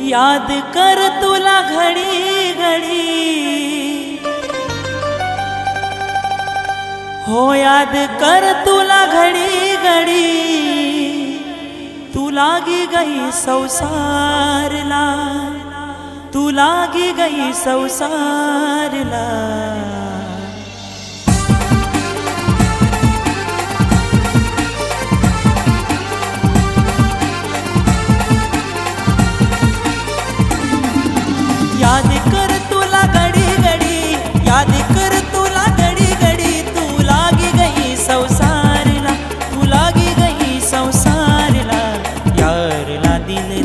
याद कर तुला घडी घडी, हो याद कर तुला घडी घडी, तू लागी गई संसारला, तू लागी गई संसारला। याद कर तुला घडी घडी, याद कर तुला घडी घडी, तू लागी गई संसारला, तू लागी गई संसारला। यारला दिल